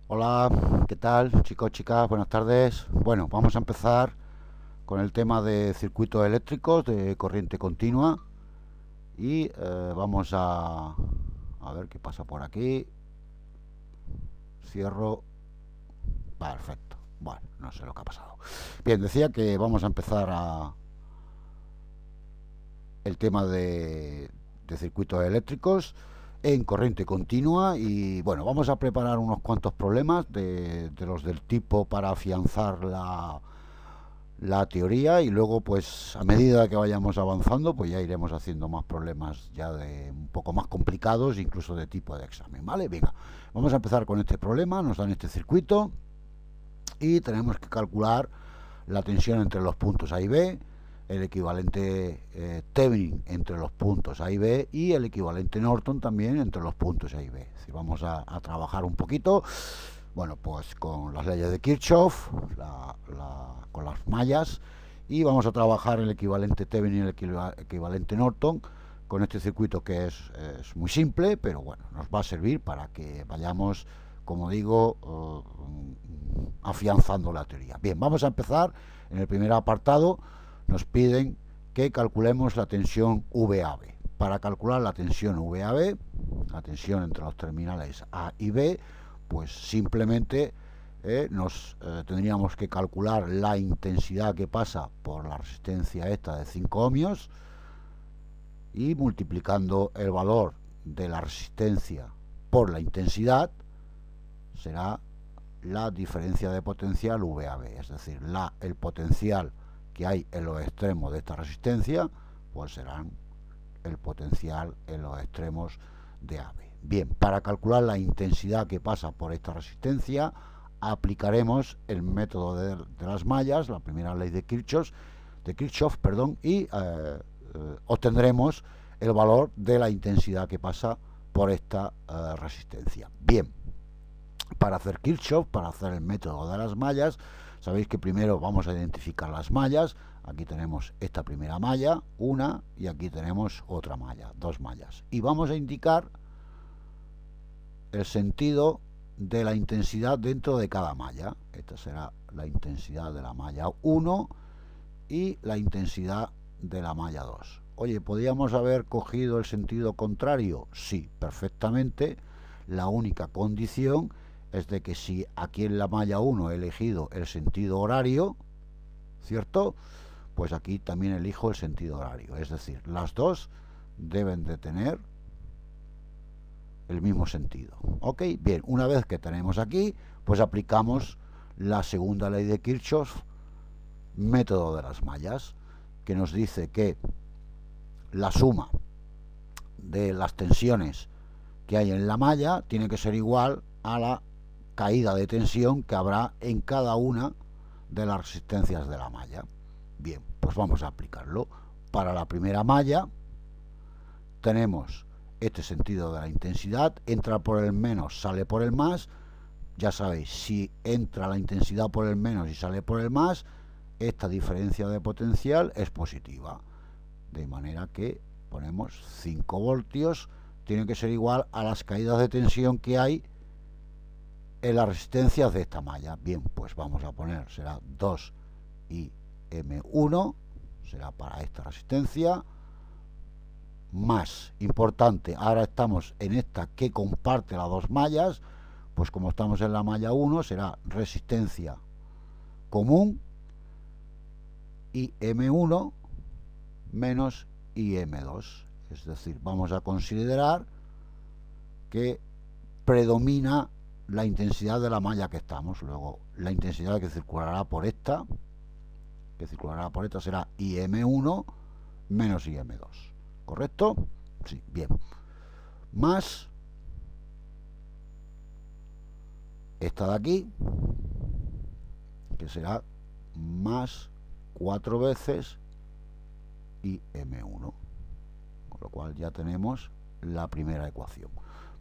Hola, ¿qué tal, chicos, chicas? Buenas tardes. Bueno, vamos a empezar con el tema de circuitos eléctricos de corriente continua y vamos a ver qué pasa por aquí. Cierro. Perfecto. Bueno, no sé lo que ha pasado. Bien, decía que vamos a empezar el tema de circuitos eléctricos en corriente continua y bueno, vamos a preparar unos cuantos problemas de los del tipo para afianzar la teoría y luego pues a medida que vayamos avanzando pues ya iremos haciendo más problemas ya de un poco más complicados, incluso de tipo de examen, ¿vale? Venga, vamos a empezar con este problema. Nos dan este circuito y tenemos que calcular la tensión entre los puntos A y B, el equivalente Thevenin entre los puntos A y B y el equivalente Norton también entre los puntos A y B. Si vamos a trabajar un poquito, bueno, pues con las leyes de Kirchhoff, con las mallas, y vamos a trabajar el equivalente Thevenin y el equivalente Norton con este circuito que es muy simple, pero bueno, nos va a servir para que vayamos, como digo, afianzando la teoría. Bien, vamos a empezar. En el primer apartado nos piden que calculemos la tensión VAB. Para calcular la tensión VAB, la tensión entre los terminales A y B, pues simplemente tendríamos que calcular la intensidad que pasa por la resistencia esta de 5 ohmios y multiplicando el valor de la resistencia por la intensidad será la diferencia de potencial VAB, es decir, el potencial que hay en los extremos de esta resistencia, pues serán el potencial en los extremos de AB. Bien, para calcular la intensidad que pasa por esta resistencia, aplicaremos el método de las mallas, la primera ley de Kirchhoff, y obtendremos el valor de la intensidad que pasa por esta resistencia. Bien, para hacer Kirchhoff, para hacer el método de las mallas, sabéis que primero vamos a identificar las mallas. Aquí tenemos esta primera malla, una, y aquí tenemos otra malla, dos mallas. Y vamos a indicar el sentido de la intensidad dentro de cada malla. Esta será la intensidad de la malla 1 y la intensidad de la malla 2. Oye, ¿podríamos haber cogido el sentido contrario? Sí, perfectamente. La única condición es de que si aquí en la malla 1 he elegido el sentido horario, ¿cierto? Pues aquí también elijo el sentido horario. Es decir, las dos deben de tener el mismo sentido. ¿Ok? Bien, una vez que tenemos aquí, pues aplicamos la segunda ley de Kirchhoff, método de las mallas, que nos dice que la suma de las tensiones que hay en la malla tiene que ser igual a la caída de tensión que habrá en cada una de las resistencias de la malla. Bien, pues vamos a aplicarlo. Para la primera malla tenemos este sentido de la intensidad, entra por el menos, sale por el más. Ya sabéis, si entra la intensidad por el menos y sale por el más, esta diferencia de potencial es positiva. De manera que ponemos 5 voltios, tiene que ser igual a las caídas de tensión que hay en las resistencias de esta malla. Bien, pues vamos a poner, será 2 y M1, será para esta resistencia, más, importante, ahora estamos en esta que comparte las dos mallas, pues como estamos en la malla 1, será resistencia común y M1 menos IM2. Es decir, vamos a considerar que predomina la intensidad de la malla que estamos. Luego, la intensidad que circulará por esta será IM1 menos IM2. ¿Correcto? Sí, bien. Más esta de aquí, que será más 4 veces IM1. Con lo cual ya tenemos la primera ecuación.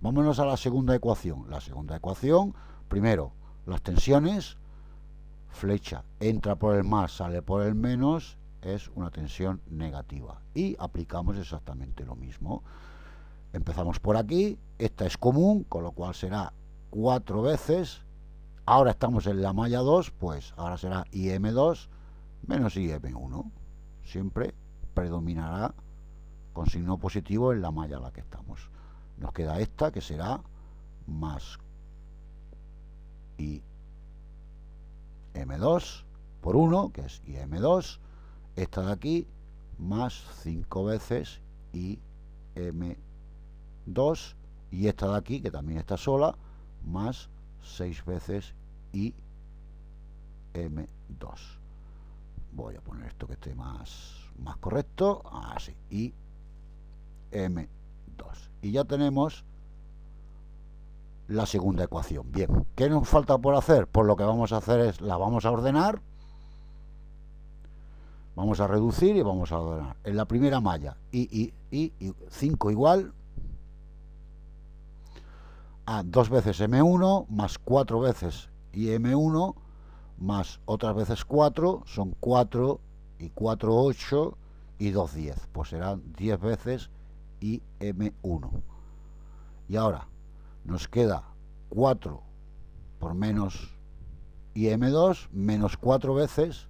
Vámonos a la segunda ecuación. La segunda ecuación, primero, las tensiones, flecha entra por el más, sale por el menos, es una tensión negativa. Y aplicamos exactamente lo mismo. Empezamos por aquí, esta es común, con lo cual será 4 veces Ahora estamos en la malla 2, pues ahora será IM2 menos IM1. Siempre predominará con signo positivo en la malla en la que estamos. Nos queda esta, que será más IM2 por 1, que es IM2. Esta de aquí, más 5 veces IM2. Y esta de aquí, que también está sola, más 6 veces IM2. Voy a poner esto que esté más correcto. Así, IM2. Y ya tenemos la segunda ecuación. Bien, ¿qué nos falta por hacer? Pues lo que vamos a hacer es, la vamos a ordenar, vamos a reducir y vamos a ordenar. En la primera malla, y 5 igual a 2 veces M1 más 4 veces IM1 más otras veces 4, son 4 y 4, 8 y 2, 10. Pues serán 10 veces IM1. Y ahora nos queda 4 por menos IM2 menos 4 veces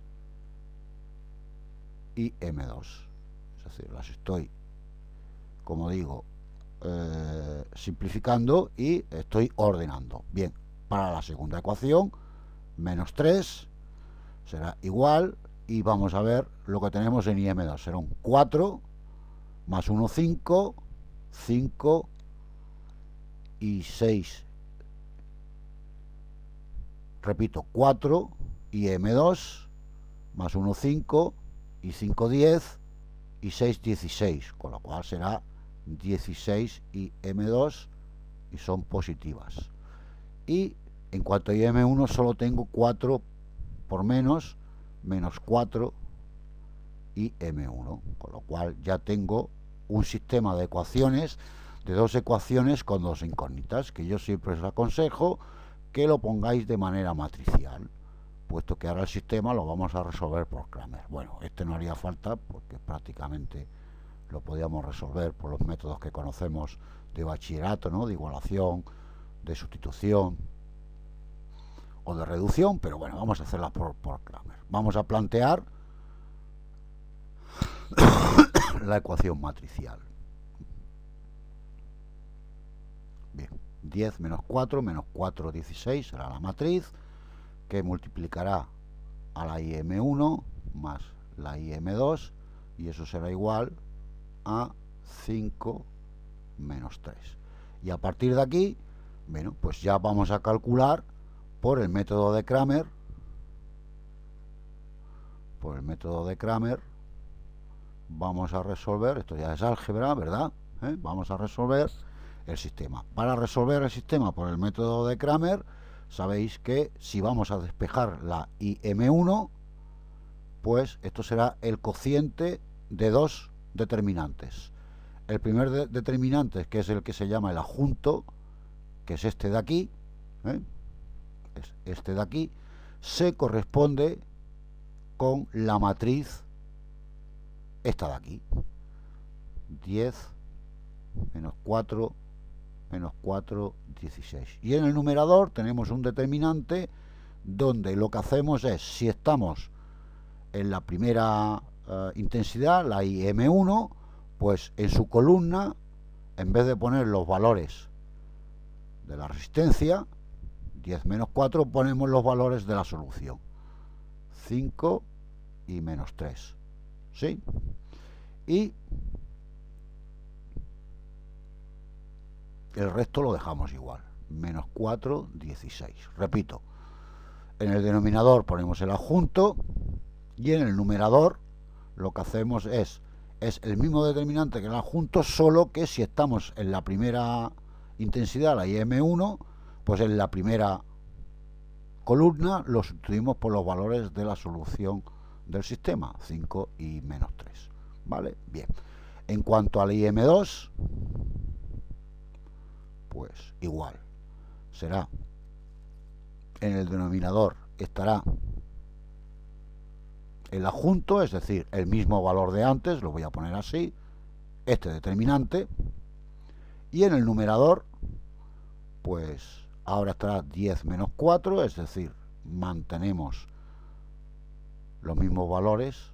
IM2. Es decir, las estoy, como digo, simplificando y estoy ordenando. Bien, para la segunda ecuación, menos 3 será igual, y vamos a ver lo que tenemos en IM2. Será un 4 más 1, 5, 5 y 6. Repito, 4 y M2 más 1, 5 y 5, 10 y 6, 16, con lo cual será 16 y M2 y son positivas. Y en cuanto a M1 solo tengo 4 por menos 4 y M1, con lo cual ya tengo un sistema de ecuaciones, de dos ecuaciones con dos incógnitas, que yo siempre os aconsejo que lo pongáis de manera matricial, puesto que ahora el sistema lo vamos a resolver por Cramer. Bueno, este no haría falta porque prácticamente lo podíamos resolver por los métodos que conocemos de bachillerato, ¿no? De igualación, de sustitución o de reducción, pero bueno, vamos a hacerla por Cramer. Vamos a plantear la ecuación matricial. Bien, 10 menos 4, 16 será la matriz, que multiplicará a la IM1 más la IM2, y eso será igual a 5 menos 3. Y a partir de aquí, bueno, pues ya vamos a calcular por el método de Cramer, vamos a resolver, esto ya es álgebra, ¿verdad? Vamos a resolver el sistema. Para resolver el sistema por el método de Cramer, sabéis que si vamos a despejar la IM1, pues esto será el cociente de dos determinantes. El primer determinante, que es el que se llama el adjunto, que es este de aquí, es este de aquí, se corresponde con la matriz esta de aquí, 10 menos 4 menos 4, 16. Y en el numerador tenemos un determinante donde lo que hacemos es, si estamos en la primera intensidad, la IM1, pues en su columna, en vez de poner los valores de la resistencia, 10 menos 4, ponemos los valores de la solución, 5 y menos 3. ¿Sí? Y el resto lo dejamos igual, menos 4, 16. Repito, en el denominador ponemos el adjunto y en el numerador lo que hacemos es el mismo determinante que el adjunto, solo que si estamos en la primera intensidad, la IM1, pues en la primera columna lo sustituimos por los valores de la solución del sistema, 5 y menos 3. ¿Vale? Bien. En cuanto al IM2, pues igual, será en el denominador estará el adjunto, es decir, el mismo valor de antes, lo voy a poner así, este determinante, y en el numerador, pues ahora estará 10 menos 4, es decir, mantenemos los mismos valores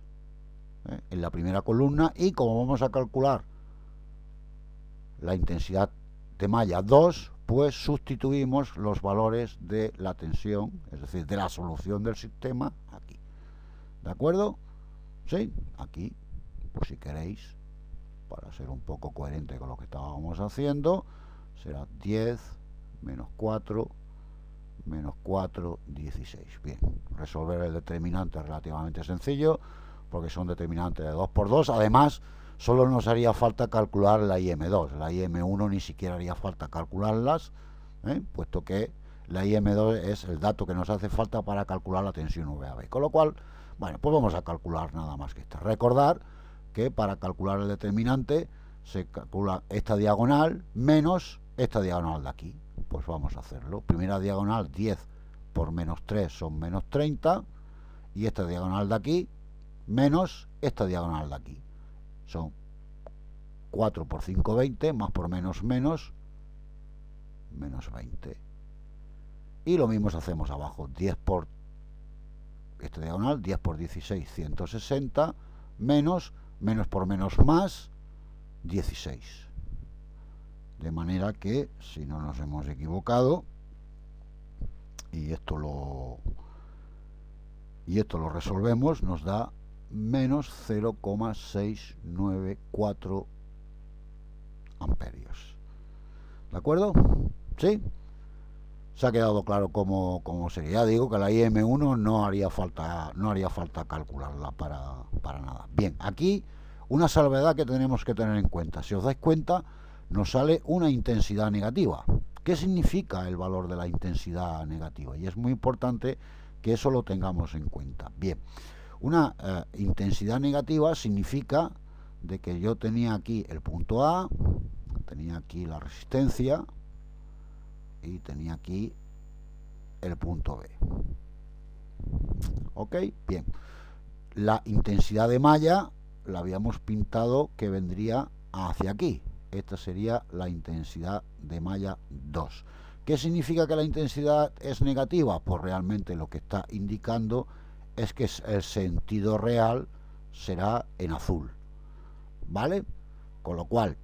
en la primera columna, y como vamos a calcular la intensidad de malla 2, pues sustituimos los valores de la tensión, es decir, de la solución del sistema aquí. ¿De acuerdo? Sí, aquí, pues si queréis, para ser un poco coherente con lo que estábamos haciendo, será 10 menos 4 menos 4, 16. Bien, resolver el determinante es relativamente sencillo, porque son determinantes de 2 por 2. Además, solo nos haría falta calcular la IM2. La IM1 ni siquiera haría falta calcularlas, puesto que la IM2 es el dato que nos hace falta para calcular la tensión VAB. Con lo cual, bueno, pues vamos a calcular nada más que esta. Recordar que para calcular el determinante se calcula esta diagonal menos esta diagonal de aquí. Pues vamos a hacerlo. Primera diagonal, 10 por menos 3 son menos 30, y esta diagonal de aquí menos esta diagonal de aquí son 4 por 5, 20, más por menos menos 20. Y lo mismo hacemos abajo, 10 por esta diagonal, 10 por 16, 160, menos por menos más 16. De manera que, si no nos hemos equivocado, y esto lo resolvemos, nos da menos 0,694 amperios. ¿De acuerdo? ¿Sí? ¿Se ha quedado claro cómo sería? Ya digo que la IM1 no haría falta calcularla para nada. Bien, aquí una salvedad que tenemos que tener en cuenta. Si os dais cuenta, nos sale una intensidad negativa. ¿Qué significa el valor de la intensidad negativa? Y es muy importante que eso lo tengamos en cuenta. Bien, una intensidad negativa significa de que yo tenía aquí el punto A, tenía aquí la resistencia y tenía aquí el punto B. ¿Ok? Bien. La intensidad de malla la habíamos pintado que vendría hacia aquí. Esta sería la intensidad de malla 2. ¿Qué significa que la intensidad es negativa? Pues realmente lo que está indicando es que el sentido real será en azul, ¿vale? Con lo cual,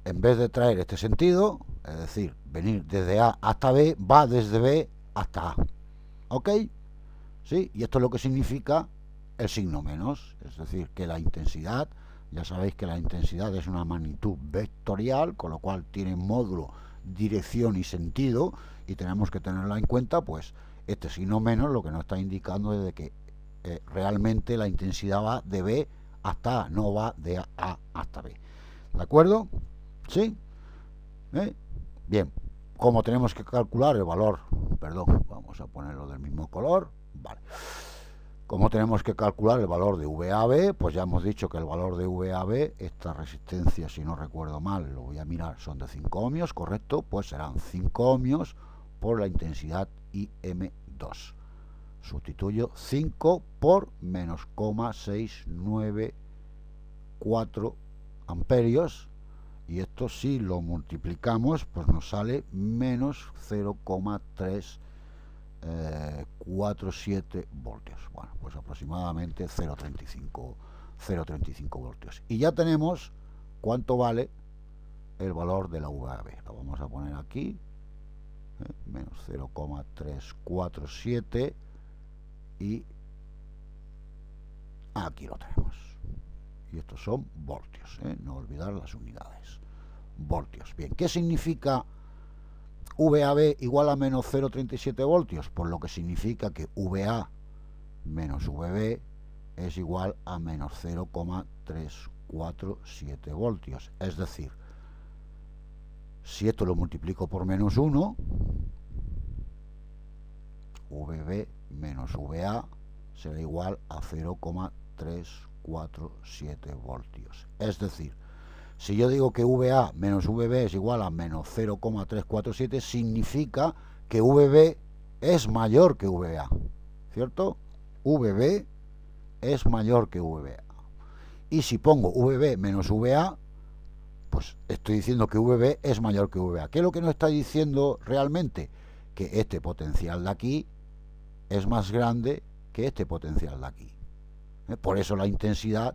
en vez de traer este sentido, es decir, venir desde A hasta B, va desde B hasta A. ¿Ok? ¿Sí? Y esto es lo que significa el signo menos, es decir, que la intensidad, ya sabéis que la intensidad es una magnitud vectorial, con lo cual tiene módulo, dirección y sentido, y tenemos que tenerla en cuenta, pues este signo menos lo que nos está indicando es de que realmente la intensidad va de B hasta A, no va de A hasta B. ¿De acuerdo? ¿Sí? Bien, como tenemos que calcular el valor, perdón, vamos a ponerlo del mismo color, vale. Como tenemos que calcular el valor de VAB, pues ya hemos dicho que el valor de VAB, esta resistencia, si no recuerdo mal, lo voy a mirar, son de 5 ohmios, correcto, pues serán 5 ohmios por la intensidad IM2. Sustituyo 5 por menos 0,694 amperios, y esto si lo multiplicamos, pues nos sale menos 0,347 voltios. Bueno, pues aproximadamente 0,35 voltios. Y ya tenemos cuánto vale el valor de la VAB. Lo vamos a poner aquí, menos 0,347, y aquí lo tenemos. Y estos son voltios, no olvidar las unidades. Voltios. Bien, ¿qué significa VAB igual a menos 0,37 voltios? Pues lo que significa que VA menos VB es igual a menos 0,347 voltios. Es decir, si esto lo multiplico por menos 1, VB menos VA será igual a 0,347 voltios. Es decir, si yo digo que VA menos VB es igual a menos 0,347, significa que VB es mayor que VA, ¿cierto? VB es mayor que VA. Y si pongo VB menos VA, pues estoy diciendo que VB es mayor que VA. ¿Qué es lo que nos está diciendo realmente? Que este potencial de aquí es más grande que este potencial de aquí. Por eso la intensidad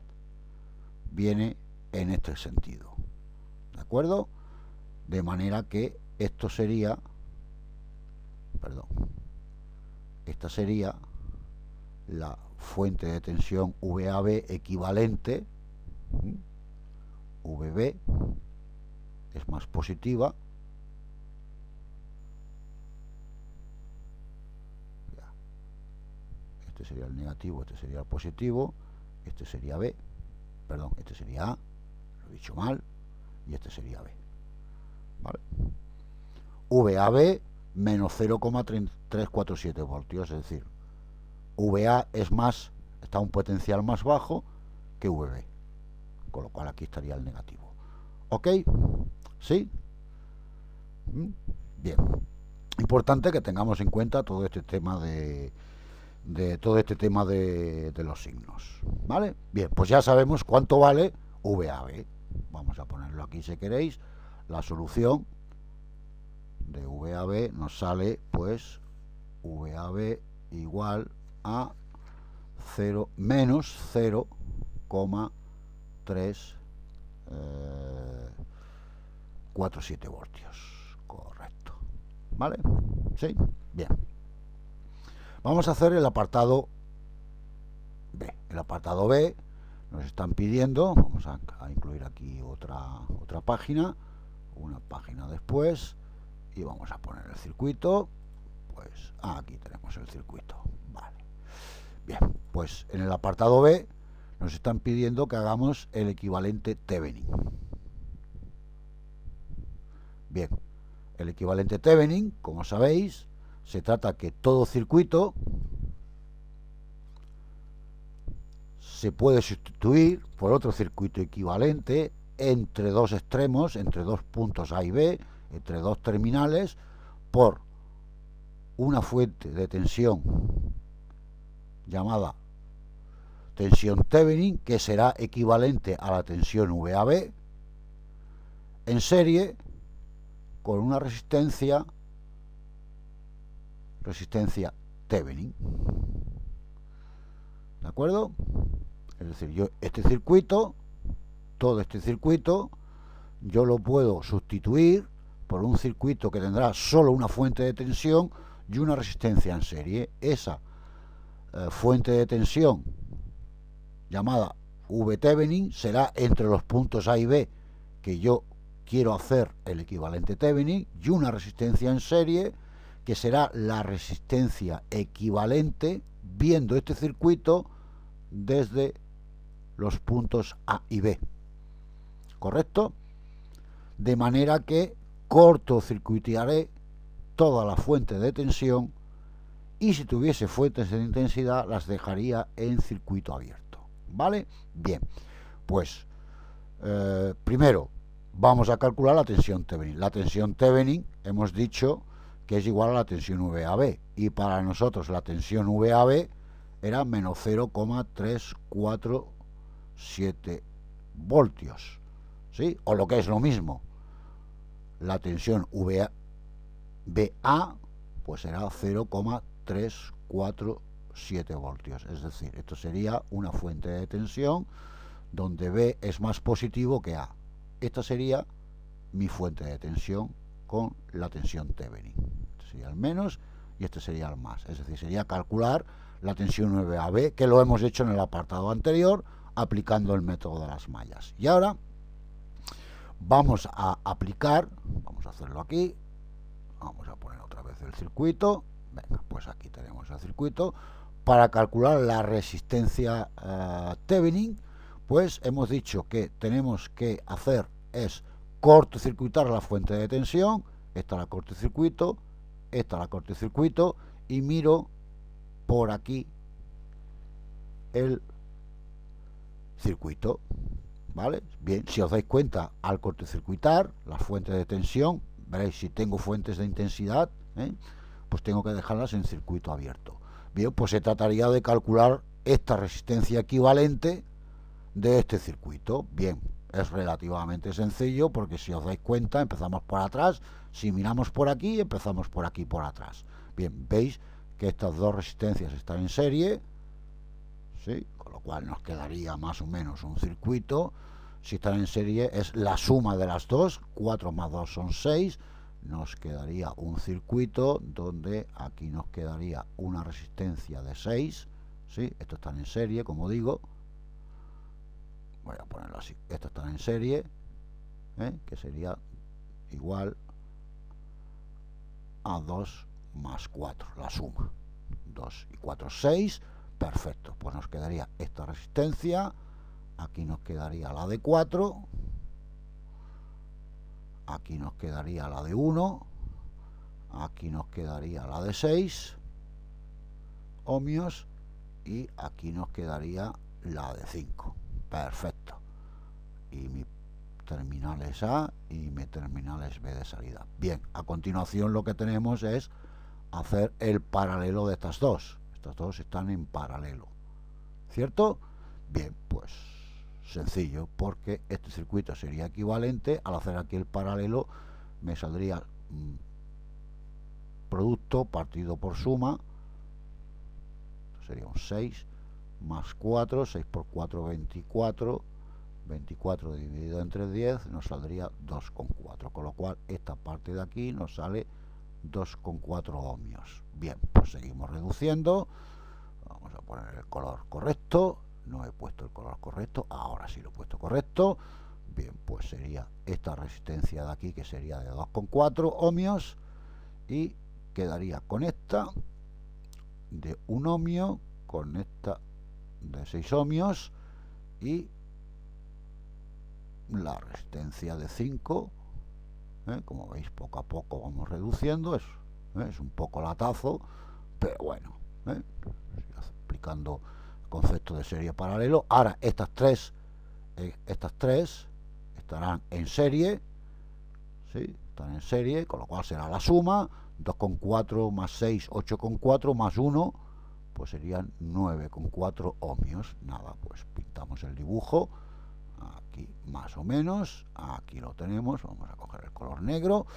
viene en este sentido. ¿De acuerdo? De manera que esto sería, perdón, esta sería la fuente de tensión VAB equivalente. VB es más positiva. Este sería el negativo, este sería el positivo, este sería B, perdón, este sería A, lo he dicho mal, y este sería B. ¿Vale? VAB menos 0,347 voltios, es decir, VA es más, está a un potencial más bajo que VB, con lo cual aquí estaría el negativo. ¿Ok? ¿Sí? Bien. Importante que tengamos en cuenta todo este tema de los signos. ¿Vale? Bien, pues ya sabemos cuánto vale VAB. Vamos a ponerlo aquí si queréis. La solución de VAB nos sale, pues, VAB igual a 0 menos 0,347 voltios. Correcto. ¿Vale? ¿Sí? Bien. Vamos a hacer el apartado B. El apartado B nos están pidiendo, vamos a incluir aquí otra página, una página después, y vamos a poner el circuito. Pues aquí tenemos el circuito. Vale. Bien, pues en el apartado B nos están pidiendo que hagamos el equivalente Thevenin. Bien, el equivalente Thevenin, como sabéis, se trata que todo circuito se puede sustituir por otro circuito equivalente entre dos extremos, entre dos puntos A y B, entre dos terminales, por una fuente de tensión llamada tensión Thevenin, que será equivalente a la tensión VAB, en serie con una resistencia Thevenin. ¿De acuerdo? Es decir, yo todo este circuito, yo lo puedo sustituir por un circuito que tendrá solo una fuente de tensión y una resistencia en serie. Esa fuente de tensión llamada V Thevenin será entre los puntos A y B que yo quiero hacer el equivalente Thevenin, y una resistencia en serie que será la resistencia equivalente viendo este circuito desde los puntos A y B. ¿Correcto? De manera que cortocircuitaré toda la fuente de tensión, y si tuviese fuentes de intensidad las dejaría en circuito abierto. ¿Vale? Bien, pues primero vamos a calcular la tensión Thevenin. La tensión Thevenin hemos dicho que es igual a la tensión VAB, y para nosotros la tensión VAB era menos 0,347 voltios, ¿sí? O lo que es lo mismo, la tensión VA pues será 0,347 voltios. Es decir, esto sería una fuente de tensión donde B es más positivo que A. Esta sería mi fuente de tensión con la tensión Thevenin. Este sería el menos y este sería el más. Es decir, sería calcular la tensión VAB, que lo hemos hecho en el apartado anterior aplicando el método de las mallas. Y ahora vamos a aplicar, vamos a hacerlo aquí, vamos a poner otra vez el circuito. Venga, pues aquí tenemos el circuito. Para calcular la resistencia Thevenin, pues hemos dicho que tenemos que hacer es cortocircuitar la fuente de tensión. Esta la cortocircuito, esta la cortocircuito, y miro por aquí el circuito. ¿Vale? Bien, si os dais cuenta, al cortocircuitar las fuentes de tensión, veréis, si tengo fuentes de intensidad, pues tengo que dejarlas en circuito abierto. Bien, pues se trataría de calcular esta resistencia equivalente de este circuito. Bien, Es relativamente sencillo porque si os dais cuenta empezamos por atrás, si miramos por aquí empezamos por aquí por atrás. Bien, veis que estas dos resistencias están en serie, ¿sí? Con lo cual nos quedaría más o menos un circuito. Si están en serie es la suma de las dos, 4 más 2 son 6, nos quedaría un circuito donde aquí nos quedaría una resistencia de 6, ¿sí? Estos están en serie, como digo. Voy a ponerlo así, estos están en serie, que sería igual a 2 más 4, la suma. 2 y 4, 6, perfecto. Pues nos quedaría esta resistencia, aquí nos quedaría la de 4, aquí nos quedaría la de 1, aquí nos quedaría la de 6 ohmios y aquí nos quedaría la de 5. Perfecto. Y mi terminal es A y mi terminal es B de salida. Bien, a continuación lo que tenemos es hacer el paralelo de estas dos. Estas dos están en paralelo, ¿cierto? Bien, pues sencillo, porque este circuito sería equivalente. Al hacer aquí el paralelo me saldría producto partido por suma, sería un 6 más 4, 6 por 4, 24, 24 dividido entre 10 nos saldría 2,4, con lo cual esta parte de aquí nos sale 2,4 ohmios. Bien, pues seguimos reduciendo. Vamos a poner el color correcto. No he puesto el color correcto, ahora sí lo he puesto correcto. Bien, pues sería esta resistencia de aquí, que sería de 2,4 ohmios, y quedaría con esta de 1 ohmio, con esta de 6 ohmios, y la resistencia de 5. Como veis, poco a poco vamos reduciendo. Es un poco latazo, pero bueno, explicando concepto de serie paralelo. Ahora estas tres estarán en serie, ¿sí? Están en serie, con lo cual será la suma. 2,4 más 6, 8,4 más 1, pues serían 9,4 ohmios. Nada, pues pintamos el dibujo aquí más o menos. Aquí lo tenemos. Vamos a coger el color negro.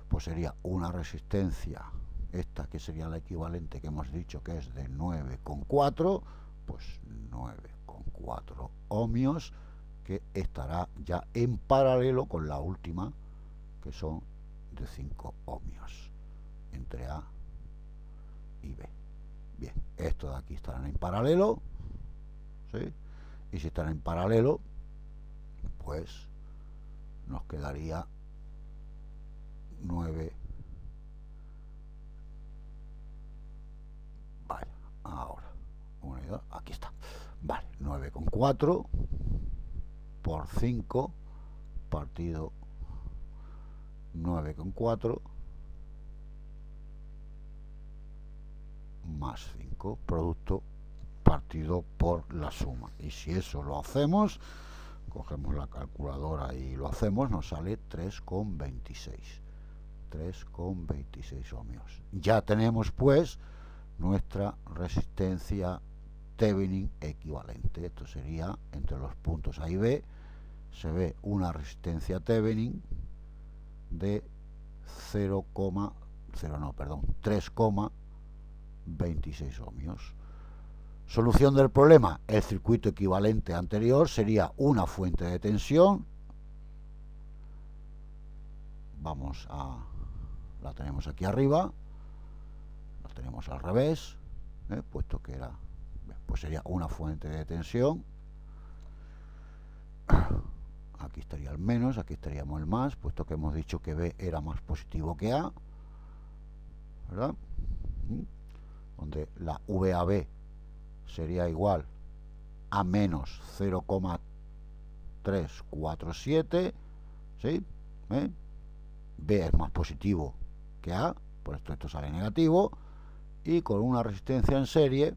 Pues sería una resistencia, esta que sería la equivalente que hemos dicho que es de 9,4, pues 9,4 ohmios, que estará ya en paralelo con la última, que son de 5 ohmios entre A y B. Bien, estos de aquí estarán en paralelo, ¿sí? Y si están en paralelo, pues nos quedaría 9. Vale, ahora 1 y 2, aquí está. Vale, 9,4 por 5 partido 9,4 más 5, producto partido por la suma. Y si eso lo hacemos, cogemos la calculadora y lo hacemos, nos sale 3,26. 3,26 ohmios. Ya tenemos pues nuestra resistencia Thevenin equivalente. Esto sería entre los puntos A y B, se ve una resistencia Thevenin de 3,26 ohmios. Solución del problema: el circuito equivalente anterior sería una fuente de tensión. Vamos a... la tenemos aquí arriba, la tenemos al revés, puesto que era... pues sería una fuente de tensión. Aquí estaría el menos, aquí estaríamos el más, puesto que hemos dicho que B era más positivo que A, ¿verdad? Donde la VAB sería igual a menos 0,347, ¿sí? B es más positivo que A, por esto sale negativo, y con una resistencia en serie,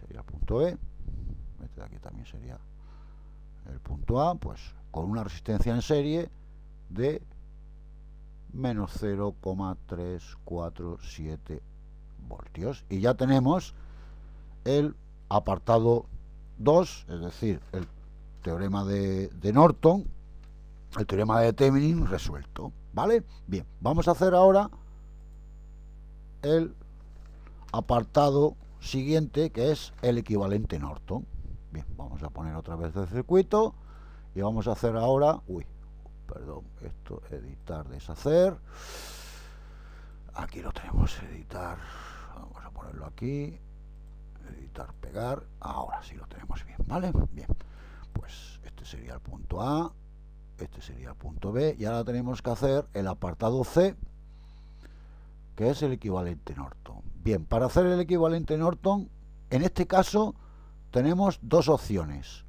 sería el punto E, este de aquí también sería el punto A, pues con una resistencia en serie de menos 0,347 voltios. Y ya tenemos el apartado 2, es decir, el teorema de Norton, el teorema de Thevenin resuelto, ¿vale? Bien, vamos a hacer ahora el apartado siguiente, que es el equivalente Norton. Bien, vamos a poner otra vez el circuito y vamos a hacer ahora, perdón, esto, editar, deshacer, aquí lo tenemos, editar, vamos a ponerlo aquí, editar, pegar, ahora sí lo tenemos bien, ¿vale? Bien, pues este sería el punto A, este sería el punto B, y ahora tenemos que hacer el apartado C, que es el equivalente Norton. Bien, para hacer el equivalente Norton, en este caso tenemos dos opciones.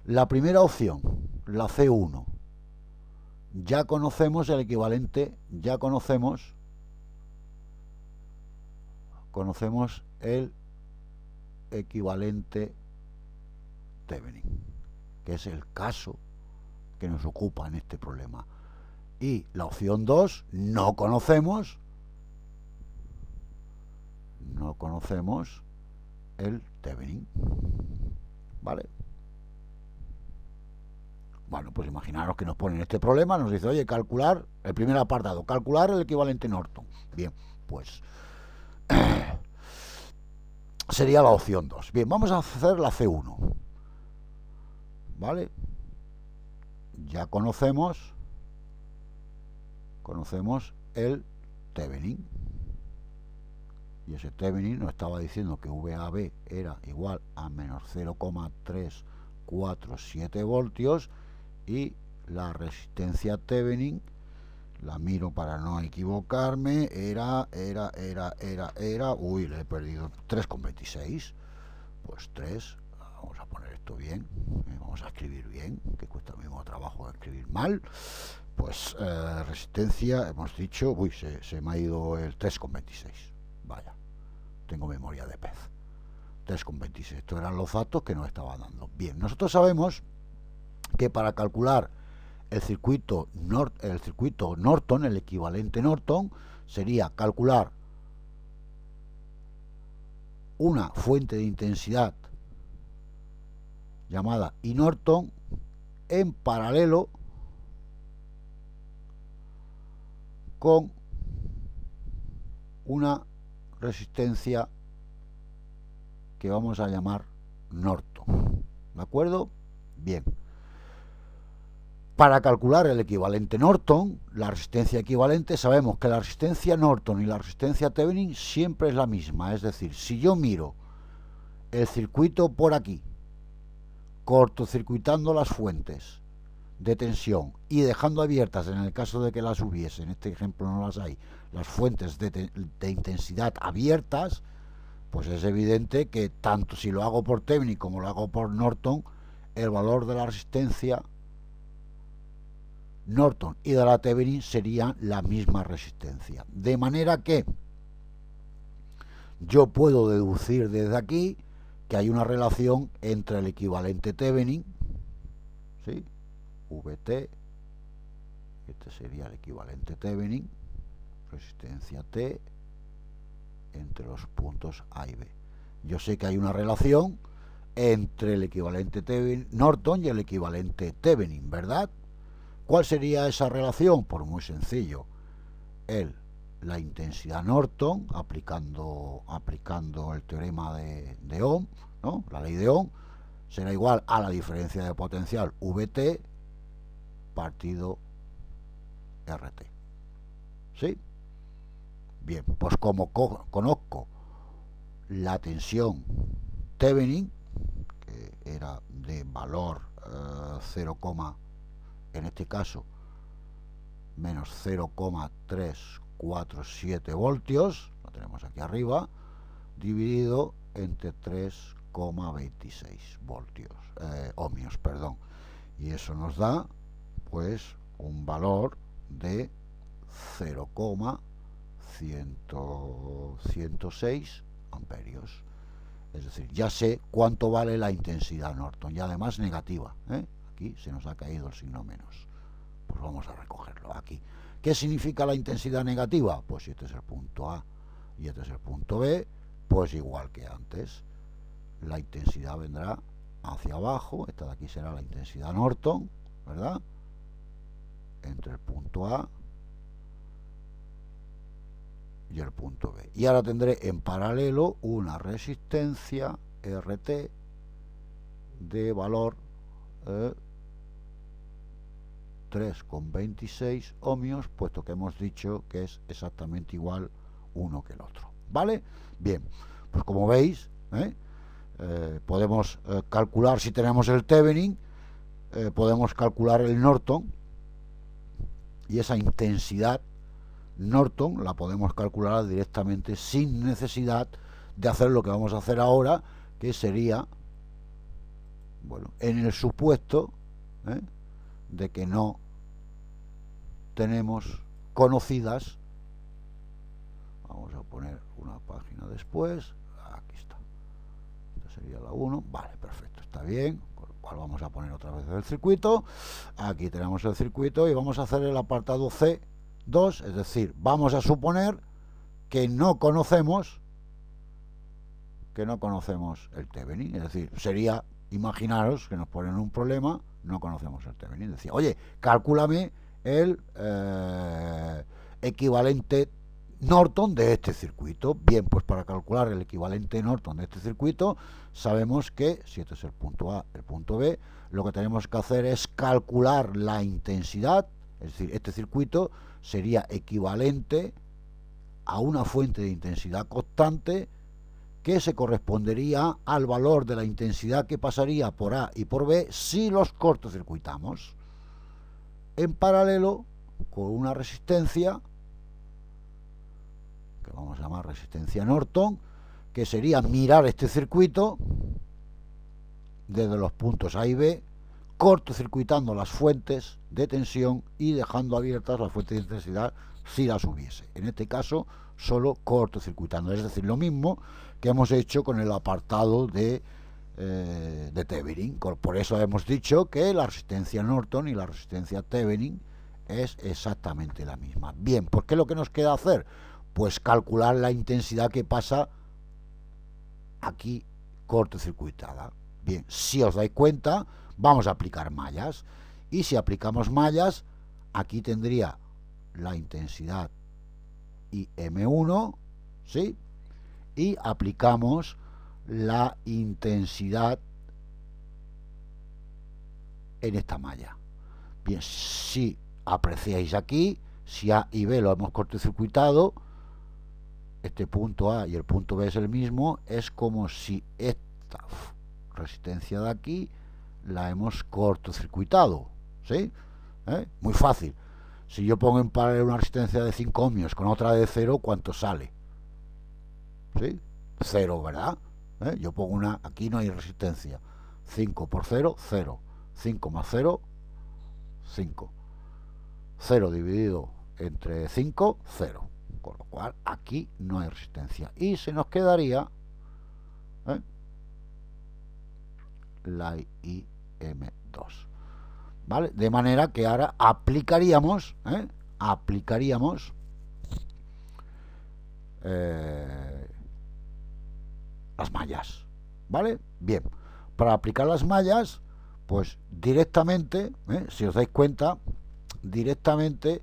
La primera opción, la C1, ya conocemos el equivalente, ya conocemos el equivalente Thevenin, que es el caso que nos ocupa en este problema. Y la opción 2, no conocemos el Thevenin, ¿vale? Bueno, pues imaginaros que nos ponen este problema, nos dice, oye, calcular, el primer apartado, calcular el equivalente Norton. Bien, pues sería la opción 2. Bien, vamos a hacer la C1, ¿vale? Ya conocemos el Thevenin. Y ese Thevenin nos estaba diciendo que VAB era igual a menos 0,347 voltios, y la resistencia Thevenin, la miro para no equivocarme, era, le he perdido 3,26. Pues 3, vamos a poner esto bien, vamos a escribir bien, que cuesta el mismo trabajo escribir mal. Pues resistencia, hemos dicho, se me ha ido el 3,26. Vaya, tengo memoria de pez. 3,26. Estos eran los datos que nos estaban dando. Bien, nosotros sabemos que para calcular el circuito Norton, el equivalente Norton, sería calcular una fuente de intensidad llamada I Norton en paralelo con una resistencia que vamos a llamar Norton, ¿de acuerdo? Bien, para calcular el equivalente Norton, la resistencia equivalente, sabemos que la resistencia Norton y la resistencia Thevenin siempre es la misma. Es decir, si yo miro el circuito por aquí, cortocircuitando las fuentes de tensión y dejando abiertas, en el caso de que las hubiese, en este ejemplo no las hay, las fuentes de intensidad abiertas, pues es evidente que tanto si lo hago por Thevenin como lo hago por Norton, el valor de la resistencia Norton y de la Thevenin serían la misma resistencia. De manera que yo puedo deducir desde aquí que hay una relación entre el equivalente Thevenin, ¿sí? VT, este sería el equivalente Thevenin, resistencia T, entre los puntos A y B. Yo sé que hay una relación entre el equivalente Thevenin, Norton y el equivalente Thevenin, ¿verdad? ¿Cuál sería esa relación? Pues muy sencillo. La intensidad Norton, aplicando el teorema de Ohm, ¿no? La ley de Ohm, será igual a la diferencia de potencial VT partido RT. ¿Sí? Bien, pues como conozco la tensión Thevenin, que era de valor 0, en este caso menos 0,347 voltios, lo tenemos aquí arriba, dividido entre 3,26 voltios, ohmios, perdón, y eso nos da pues un valor de 0,106 amperios. Es decir, ya sé cuánto vale la intensidad Norton, y además negativa, ¿eh? Aquí se nos ha caído el signo menos. Pues vamos a recogerlo aquí. ¿Qué significa la intensidad negativa? Pues si este es el punto A y este es el punto B, pues igual que antes, la intensidad vendrá hacia abajo, esta de aquí será la intensidad Norton, ¿verdad? Entre el punto A y el punto B. Y ahora tendré en paralelo una resistencia RT de valor 3,26 ohmios, puesto que hemos dicho que es exactamente igual uno que el otro, ¿vale? Bien, pues como veis, podemos calcular, si tenemos el Thevenin, podemos calcular el Norton, y esa intensidad Norton la podemos calcular directamente sin necesidad de hacer lo que vamos a hacer ahora, que sería, bueno, en el supuesto de que no tenemos conocidas, vamos a poner una página después, aquí está, esta sería la 1, vale, perfecto, está bien, con lo cual vamos a poner otra vez el circuito, aquí tenemos el circuito y vamos a hacer el apartado C2, es decir, vamos a suponer que no conocemos el Thevenin, es decir, sería, imaginaros que nos ponen un problema, no conocemos el Thevenin, decía, oye, cálculame el equivalente Norton de este circuito. Bien, pues para calcular el equivalente Norton de este circuito, sabemos que, si este es el punto A, el punto B, lo que tenemos que hacer es calcular la intensidad, es decir, este circuito sería equivalente a una fuente de intensidad constante que se correspondería al valor de la intensidad que pasaría por A y por B si los cortocircuitamos, en paralelo con una resistencia que vamos a llamar resistencia Norton, que sería mirar este circuito desde los puntos A y B, cortocircuitando las fuentes de tensión y dejando abiertas las fuentes de intensidad si las hubiese. En este caso, solo cortocircuitando, es decir, lo mismo que hemos hecho con el apartado de Thevenin. Por eso hemos dicho que la resistencia Norton y la resistencia Thevenin es exactamente la misma. Bien, pues ¿qué es lo que nos queda hacer? Pues calcular la intensidad que pasa aquí cortocircuitada. Bien, si os dais cuenta, vamos a aplicar mallas, y si aplicamos mallas, aquí tendría la intensidad IM1, ¿sí? Y aplicamos la intensidad en esta malla. Bien, si apreciáis aquí, si A y B lo hemos cortocircuitado, este punto A y el punto B es el mismo, es como si esta resistencia de aquí la hemos cortocircuitado, ¿sí? Muy fácil. Si yo pongo en paralelo una resistencia de 5 ohmios con otra de 0, ¿cuánto sale? ¿Sí? 0, ¿verdad? Yo pongo una, aquí no hay resistencia. 5 por 0, 0. 5 más 0, 5. 0 dividido entre 5, 0. Con lo cual aquí no hay resistencia. Y se nos quedaría la IM2. ¿Vale? De manera que ahora aplicaríamos las mallas, ¿vale? Bien, para aplicar las mallas, pues directamente, si os dais cuenta, directamente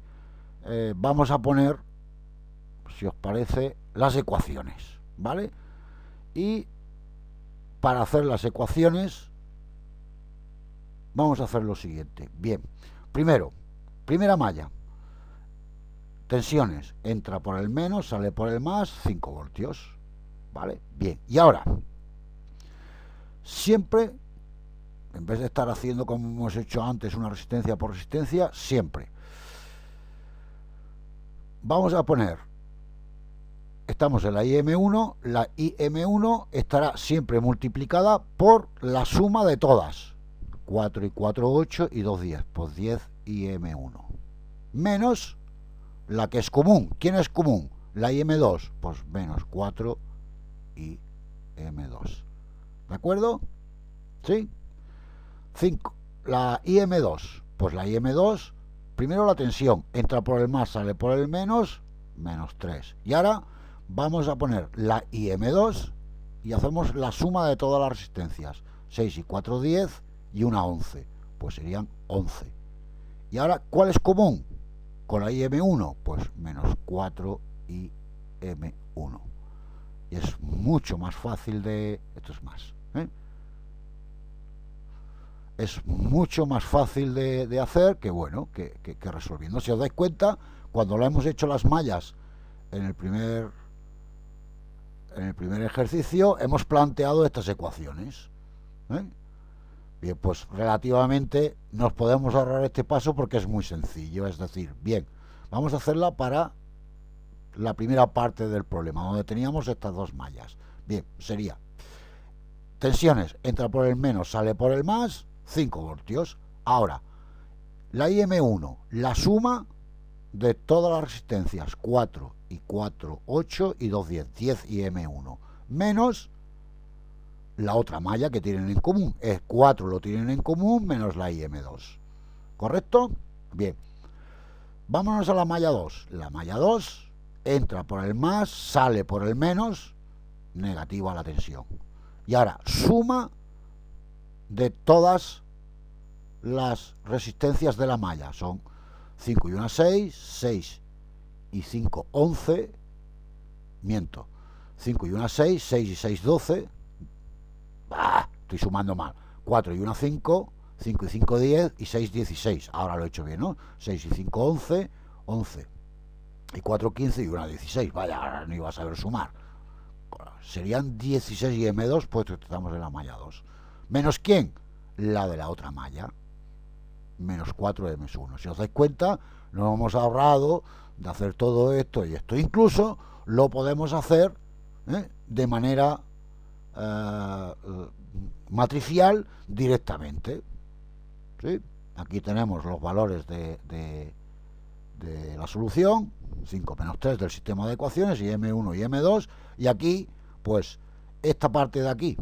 vamos a poner, si os parece, las ecuaciones, ¿vale? Y para hacer las ecuaciones vamos a hacer lo siguiente. Bien, primera malla, tensiones, entra por el menos, sale por el más, 5 voltios, ¿vale? Bien, y ahora, siempre, en vez de estar haciendo como hemos hecho antes, una resistencia por resistencia, siempre vamos a poner, estamos en la IM1 estará siempre multiplicada por la suma de todas, 4 y 4, 8 y 2, 10, pues 10 IM1, menos la que es común. ¿Quién es común? La IM2, pues menos 4 IM2. ¿De acuerdo? ¿Sí? 5. La IM2, pues la IM2, primero la tensión, entra por el más, sale por el menos, menos 3. Y ahora vamos a poner la IM2 y hacemos la suma de todas las resistencias. 6 y 4, 10 y una 11. Pues serían 11. Y ahora, ¿cuál es común con la IM1? Pues menos 4 IM1. Y es mucho más fácil de... Esto es más. Es mucho más fácil de hacer que, bueno, que resolviendo. Si os dais cuenta, cuando lo hemos hecho las mallas en el primer ejercicio, hemos planteado estas ecuaciones. Bien, pues relativamente nos podemos ahorrar este paso porque es muy sencillo. Es decir, bien, vamos a hacerla para la primera parte del problema, donde teníamos estas dos mallas. Bien, sería tensiones, entra por el menos, sale por el más, 5 voltios. Ahora, la IM1, la suma de todas las resistencias, 4 y 4, 8 y 2, 10, 10 IM1, menos la otra malla que tienen en común, es 4 lo tienen en común, menos la IM2. ¿Correcto? Bien. Vámonos a la malla 2. La malla 2 entra por el más, sale por el menos, negativa la tensión. Y ahora, suma de todas las resistencias de la malla. Son 5 y 1, 6, 6 y 5, 11. Miento. 5 y 1, 6, 6 y 6, 12. Estoy sumando mal. 4 y 1, 5, 5 y 5, 10 y 6, 16. Ahora lo he hecho bien, ¿no? 6 y 5, 11, 11. Y 4, 15 y 1, 16. Vaya, ahora no iba a saber sumar. Serían 16 y M2, pues estamos en la malla 2. ¿Menos quién? La de la otra malla. Menos 4 M1. Si os dais cuenta, nos hemos ahorrado de hacer todo esto y esto. Incluso lo podemos hacer de manera matricial directamente. ¿Sí? Aquí tenemos los valores de la solución, 5 menos 3 del sistema de ecuaciones, y M1 y M2, y aquí, pues, esta parte de aquí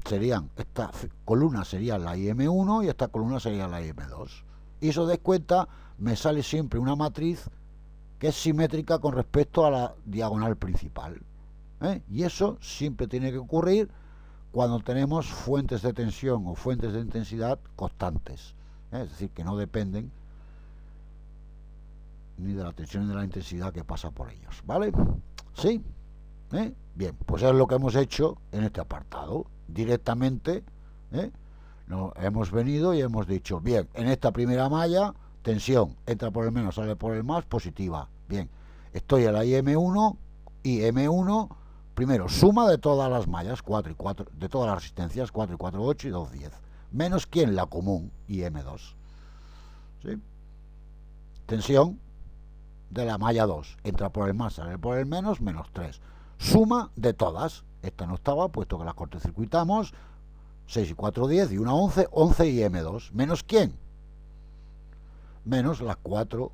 serían, esta columna sería la IM1 y esta columna sería la IM2. Y si os dais cuenta, me sale siempre una matriz que es simétrica con respecto a la diagonal principal. Y eso siempre tiene que ocurrir cuando tenemos fuentes de tensión o fuentes de intensidad constantes. Es decir, que no dependen ni de la tensión ni de la intensidad que pasa por ellos. ¿Vale? ¿Sí? Bien, pues es lo que hemos hecho en este apartado. Directamente nos hemos venido y hemos dicho, bien, en esta primera malla, tensión, entra por el menos, sale por el más, positiva. Bien, estoy en la IM1 y M1, primero, suma de todas las mallas, 4 y 4, de todas las resistencias, 4 y 4, 8 y 2, 10. Menos quién, la común, IM2. ¿Sí? Tensión de la malla 2, entra por el más, sale por el menos, menos 3. Suma de todas. Esta no estaba, puesto que la cortocircuitamos. 6 y 4, 10 y 1, 11, 11 y M2. ¿Menos quién? Menos la 4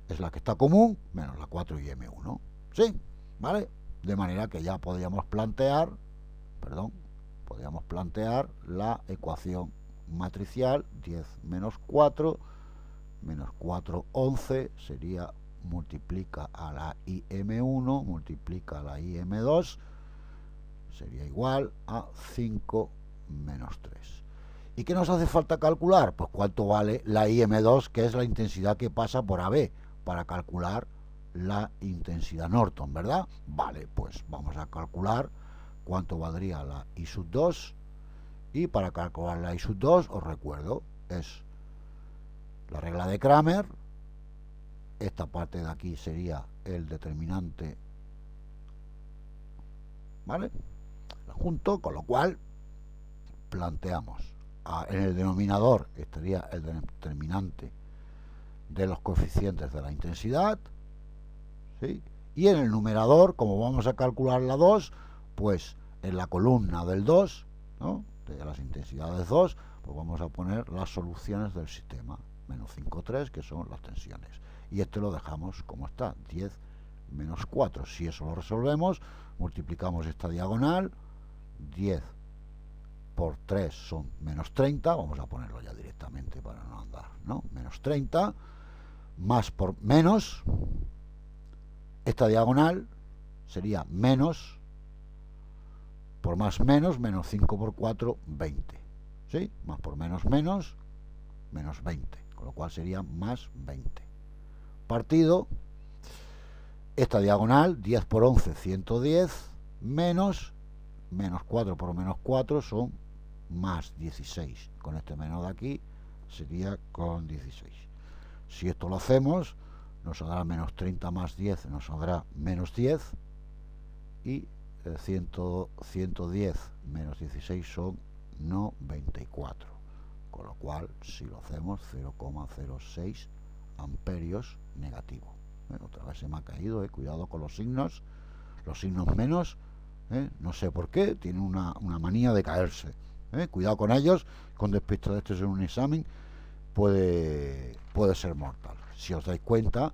es la que está común, menos la 4 y M1. ¿Sí? ¿Vale? De manera que ya podríamos plantear, la ecuación matricial 10 menos 4, menos 4, 11, sería multiplica a la IM1, multiplica a la IM2, sería igual a 5 menos 3. ¿Y qué nos hace falta calcular? Pues cuánto vale la IM2, que es la intensidad que pasa por AB, para calcular la intensidad Norton, ¿verdad? Vale, pues vamos a calcular cuánto valdría la I sub 2. Y para calcular la I sub 2, os recuerdo, es la regla de Kramer. Esta parte de aquí sería el determinante, ¿vale? Junto, con lo cual planteamos en el denominador estaría el determinante de los coeficientes de la intensidad, ¿sí? Y en el numerador, como vamos a calcular la 2, pues en la columna del 2, ¿no?, de las intensidades 2, pues vamos a poner las soluciones del sistema, menos 5, 3, que son las tensiones. Y este lo dejamos como está, 10 menos 4. Si eso lo resolvemos, multiplicamos esta diagonal, 10 por 3 son menos 30, vamos a ponerlo ya directamente para no andar, ¿no? Menos 30, más por menos, esta diagonal sería menos por más menos, menos 5 por 4, 20. ¿Sí? Más por menos, menos 20. Con lo cual sería más 20. Partido, esta diagonal, 10 por 11, 110, menos 4 por menos 4 son más 16. Con este menos de aquí sería con 16. Si esto lo hacemos, nos saldrá menos 30 más 10, nos saldrá menos 10. Y 110 menos 16 son 94. Con lo cual, si lo hacemos, 0,06 amperios negativo. Otra vez se me ha caído, cuidado con los signos menos, no sé por qué, tienen una manía de caerse. Cuidado con ellos, con despiste de estos en un examen puede ser mortal. Si os dais cuenta,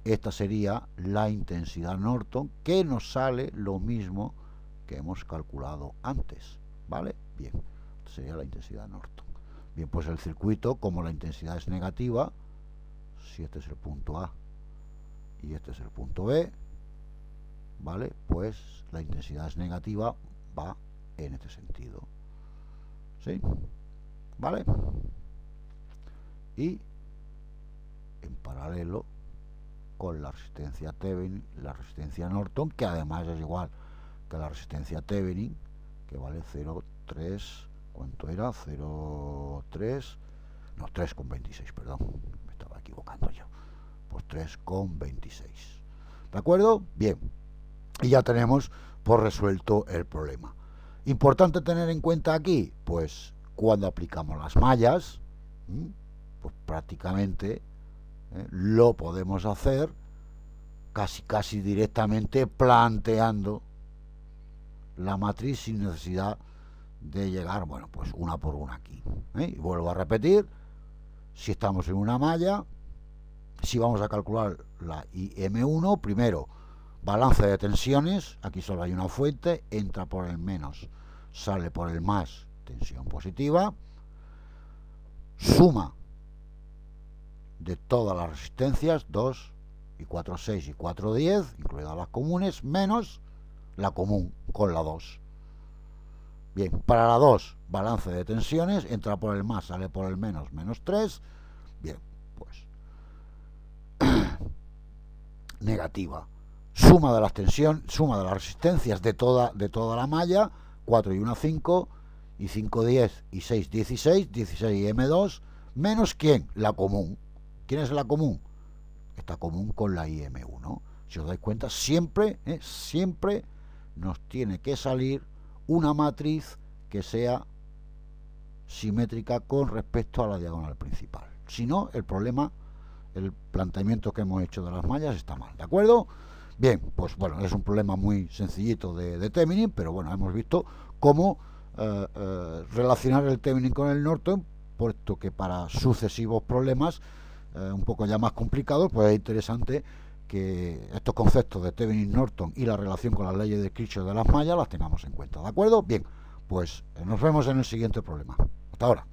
esta sería la intensidad Norton, que nos sale lo mismo que hemos calculado antes, ¿vale? Bien, esta sería la intensidad Norton. Bien, pues el circuito, como la intensidad es negativa, si este es el punto A y este es el punto B, ¿vale? Pues la intensidad es negativa, va en este sentido, ¿sí? ¿Vale? Y en paralelo con la resistencia Thevenin, la resistencia Norton, que además es igual que la resistencia Thevenin, que vale 0,3, ¿cuánto era? 0,3, no, 3,26, perdón, me estaba equivocando yo, pues 3,26, ¿de acuerdo? Bien, y ya tenemos por resuelto el problema. Importante tener en cuenta aquí, pues cuando aplicamos las mallas, pues prácticamente lo podemos hacer casi directamente planteando la matriz sin necesidad de llegar, bueno, pues una por una aquí. Y vuelvo a repetir, si estamos en una malla, si vamos a calcular la IM1, primero, balance de tensiones, aquí solo hay una fuente, entra por el menos, sale por el más, tensión positiva, suma de todas las resistencias, 2 y 4, 6 y 4, 10, incluidas las comunes, menos la común con la 2. Bien, para la 2, balance de tensiones, entra por el más, sale por el menos, menos 3. Bien, pues negativa. Suma de las tensiones, suma de las resistencias de toda la malla, 4 y 1, 5, y 5, 10, y 6, 16, 16 y M2, menos ¿quién? La común. ¿Quién es la común? Está común con la IM1. Si os dais cuenta, siempre nos tiene que salir una matriz que sea simétrica con respecto a la diagonal principal. Si no, el planteamiento que hemos hecho de las mallas está mal, ¿de acuerdo? Bien, pues bueno, es un problema muy sencillito de Thevenin, pero bueno, hemos visto cómo relacionar el Thevenin con el Norton, puesto que para sucesivos problemas un poco ya más complicados, pues es interesante que estos conceptos de Thevenin, Norton y la relación con las leyes de Kirchhoff de las mallas las tengamos en cuenta, ¿de acuerdo? Bien, pues nos vemos en el siguiente problema. Hasta ahora.